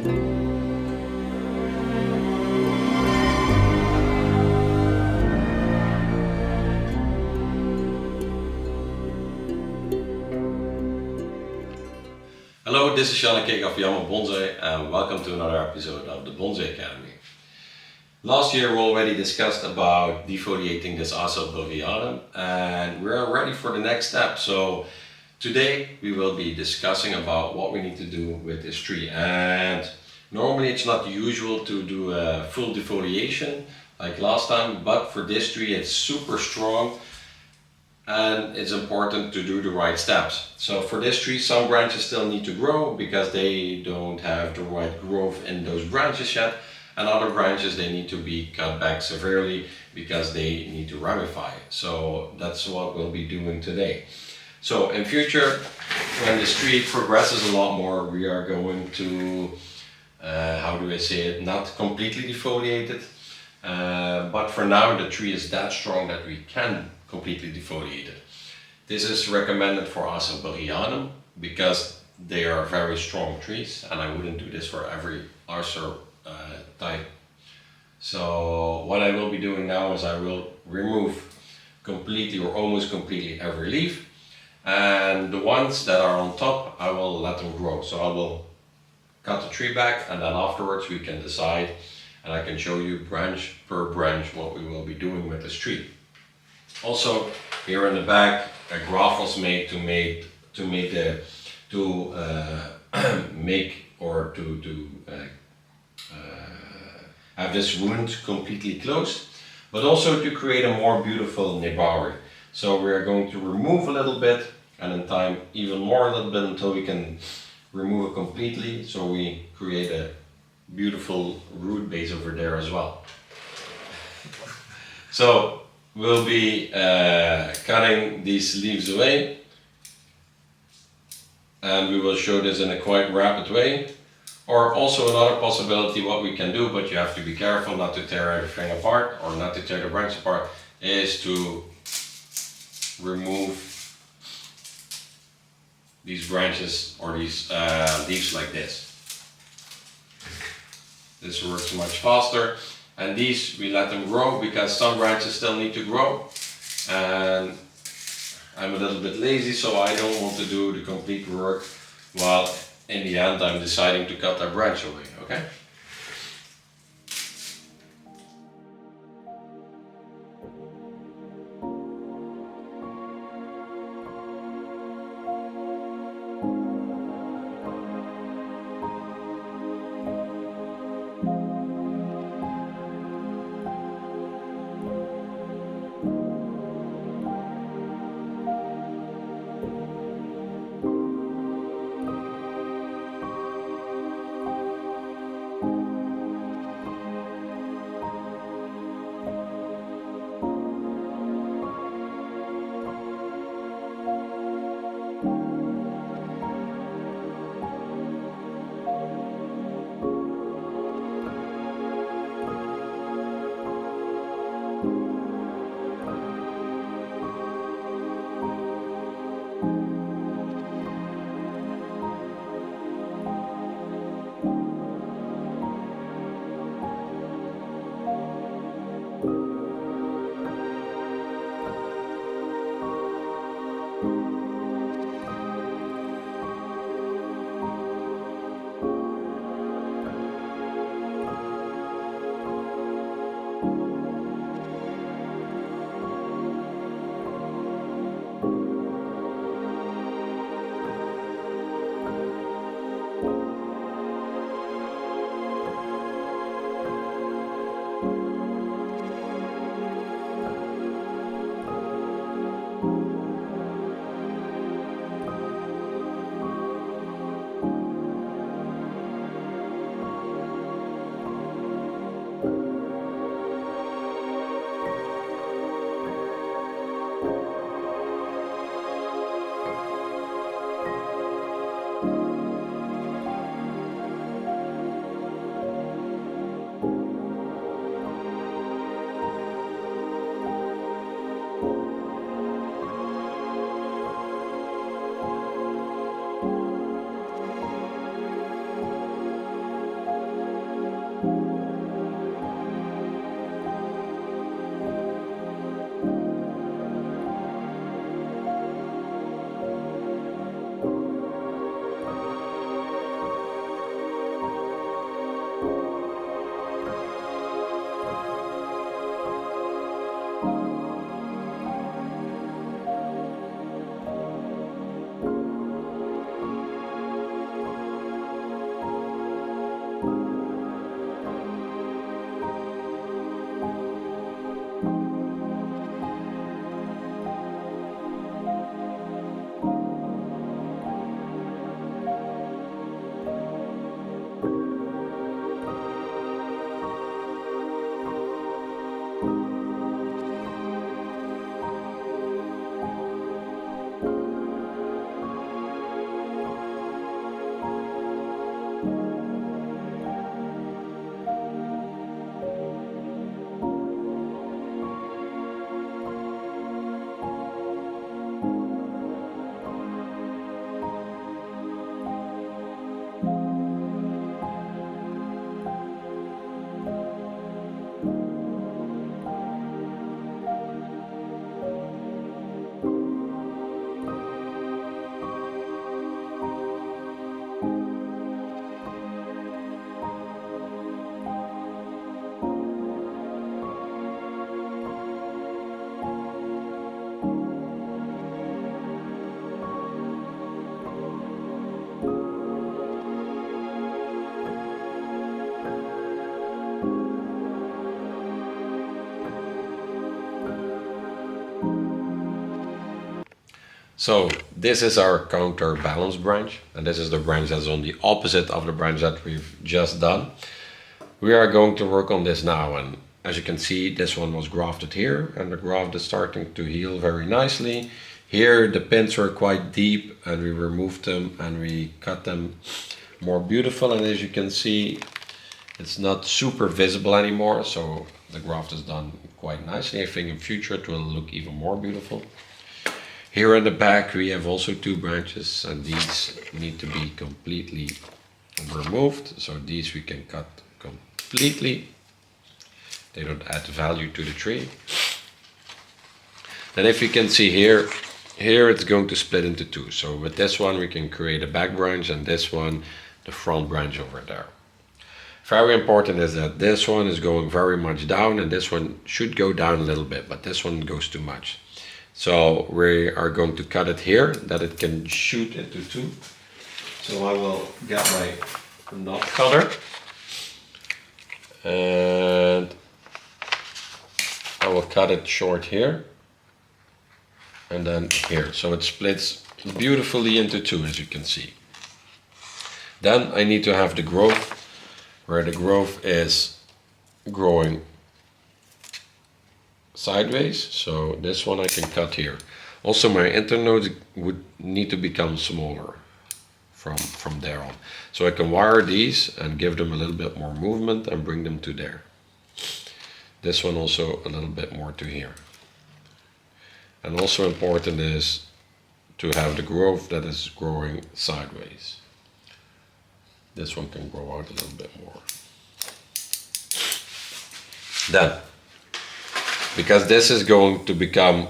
Hello, this is Yama of Yama Bonsai and welcome to another episode of the Bonsai Academy. Last year we already discussed about defoliating this Acer buergerianum and we're ready for the next step. So today we will be discussing about what we need to do with this tree. And normally it's not usual to do a full defoliation like last time, but for this tree it's super strong and it's important to do the right steps. So for this tree, some branches still need to grow because they don't have the right growth in those branches yet, and other branches they need to be cut back severely because they need to ramify. So that's what we'll be doing today. So in future, when this tree progresses a lot more, we are going to, how do I say it, not completely defoliate it, but for now the tree is that strong that we can completely defoliated. This is recommended for Acer buergerianum because they are very strong trees, and I wouldn't do this for every Acer type. So what I will be doing now is I will remove completely or almost completely every leaf, and the ones that are on top I will let them grow. So I will cut the tree back, and then afterwards we can decide, and I can show you branch per branch what we will be doing with this tree. Also, here in the back, a graph was made to have this wound completely closed, but also to create a more beautiful nebari. So we are going to remove a little bit, and in time even more a little bit until we can remove it completely. So we create a beautiful root base over there as well. So we'll be cutting these leaves away, and we will show this in a quite rapid way. Or also another possibility what we can do, but you have to be careful not to tear everything apart or not to tear the branch apart, is to remove these branches or these leaves like this. This works much faster. And these we let them grow because some branches still need to grow, and I'm a little bit lazy, so I don't want to do the complete work while in the end I'm deciding to cut that branch away, okay? So this is our counterbalance branch, and this is the branch that's on the opposite of the branch that we've just done. We are going to work on this now, and as you can see, this one was grafted here, and the graft is starting to heal very nicely. Here the pins were quite deep, and we removed them and we cut them more beautiful, and as you can see, it's not super visible anymore, so the graft is done quite nicely. I think in future it will look even more beautiful. Here in the back we have also two branches, and these need to be completely removed. So these we can cut completely. They don't add value to the tree. And if you can see here it's going to split into two. So with this one we can create a back branch, and this one the front branch over there. Very important is that this one is going very much down, and this one should go down a little bit, but this one goes too much. So we are going to cut it here that it can shoot into two. So I will get my knot cutter and I will cut it short here and then here. So it splits beautifully into two, as you can see. Then I need to have the growth, where the growth is growing sideways, so this one I can cut here. Also my internodes would need to become smaller from there on. So I can wire these and give them a little bit more movement and bring them to there. This one also a little bit more to here. And also important is to have the growth that is growing sideways. This one can grow out a little bit more. Then, because this is going to become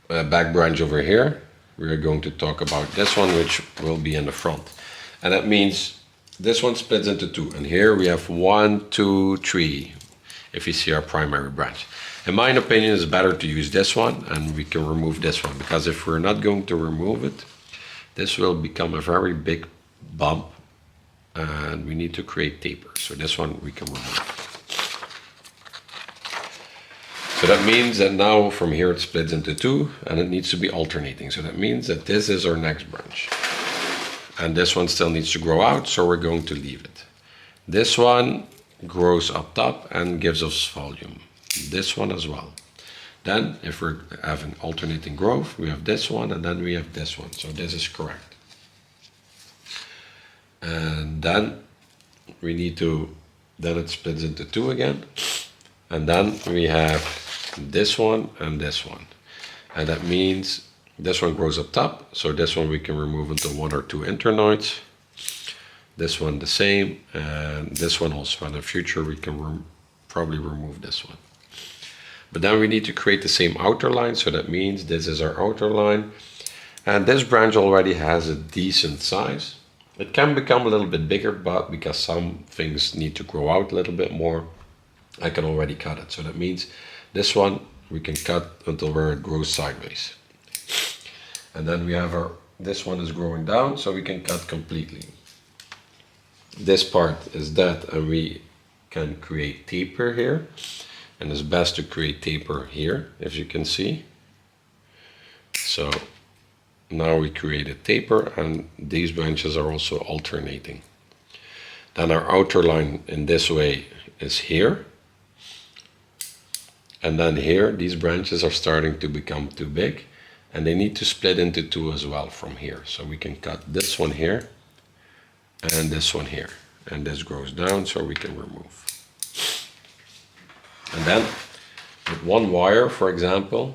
a back branch over here, we are going to talk about this one, which will be in the front. And that means this one splits into two. And here we have 1, 2, 3, if you see our primary branch. In my opinion, it's better to use this one, and we can remove this one, because if we're not going to remove it, this will become a very big bump, and we need to create taper. So this one we can remove. So that means that now from here it splits into two, and it needs to be alternating. So that means that this is our next branch. And this one still needs to grow out, so we're going to leave it. This one grows up top and gives us volume. This one as well. Then if we're having alternating growth, we have this one and then we have this one. So this is correct. And then we need to, then it splits into two again. And then we have this one and this one. And that means this one grows up top. So this one we can remove into 1 or 2 internoids. This one the same, and this one also. In the future we can probably remove this one. But then we need to create the same outer line. So that means this is our outer line. And this branch already has a decent size. It can become a little bit bigger, but because some things need to grow out a little bit more, I can already cut it. So that means this one we can cut until where it grows sideways. And then we have this one is growing down, so we can cut completely. This part is dead, and we can create taper here. And it's best to create taper here, as you can see. So now we create a taper, and these branches are also alternating. Then our outer line in this way is here. And then here, these branches are starting to become too big, and they need to split into two as well from here. So we can cut this one here and this one here. And this grows down, so we can remove. And then with one wire, for example,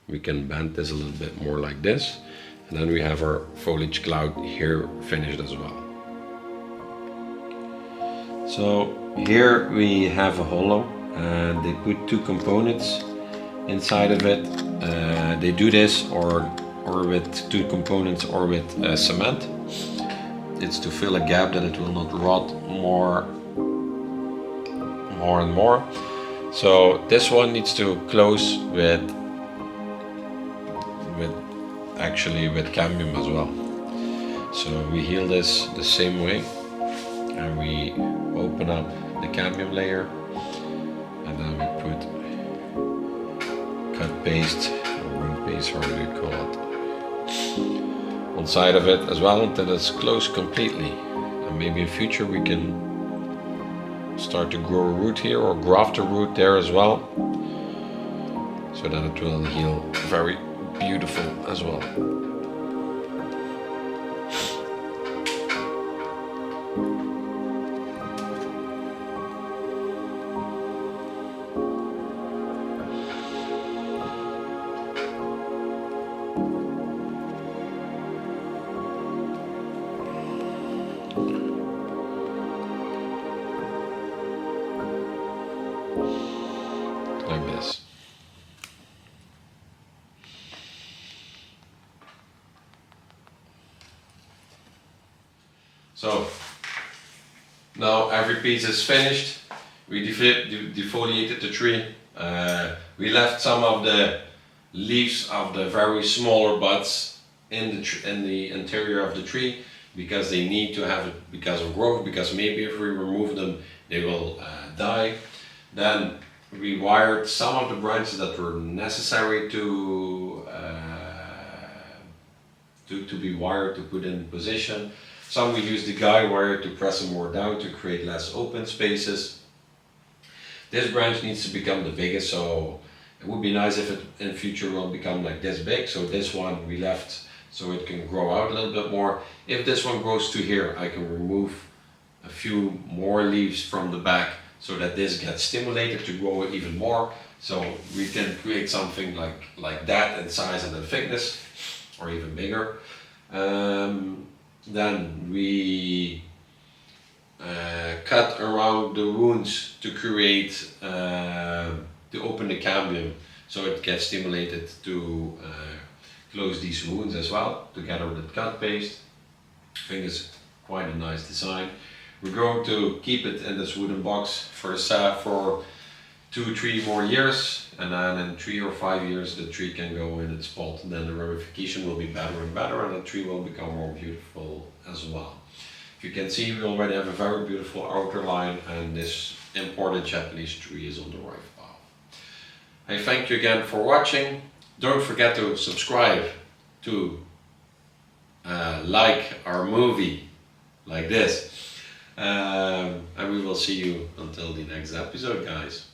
we can bend this a little bit more like this. And then we have our foliage cloud here finished as well. So here we have a hollow, and they put 2 components inside of it. They do this or with 2 components or with cement. It's to fill a gap that it will not rot more and more. So this one needs to close with cambium as well. So we heal this the same way, and we open up the cambium layer, and then we put cut paste or wood paste, or whatever you call it, one side of it as well until it's closed completely. And maybe in future we can start to grow a root here or graft a root there as well, so that it will heal very beautiful as well. Like this. So now every piece is finished. We defoliated the tree. We left some of the leaves of the very smaller buds in the interior of the tree because they need to have it because of growth. Because maybe if we remove them, they will die. Then we wired some of the branches that were necessary to be wired to put in position. Some we used the guide wire to press them more down to create less open spaces. This branch needs to become the biggest, so it would be nice if it in future will become like this big. So this one we left so it can grow out a little bit more. If this one grows to here, I can remove a few more leaves from the back so that this gets stimulated to grow even more. So we can create something like that in size and in thickness, or even bigger. Then we cut around the wounds to create, to open the cambium so it gets stimulated to close these wounds as well, together with the cut paste. I think it's quite a nice design. We're going to keep it in this wooden box for 2-3 more years, and then in 3 or 5 years the tree can go in its pot, and then the ramification will be better and better, and the tree will become more beautiful as well. If you can see, we already have a very beautiful outer line, and this imported Japanese tree is on the right path. I thank you again for watching. Don't forget to subscribe, to like our movie like this. And we will see you until the next episode, guys.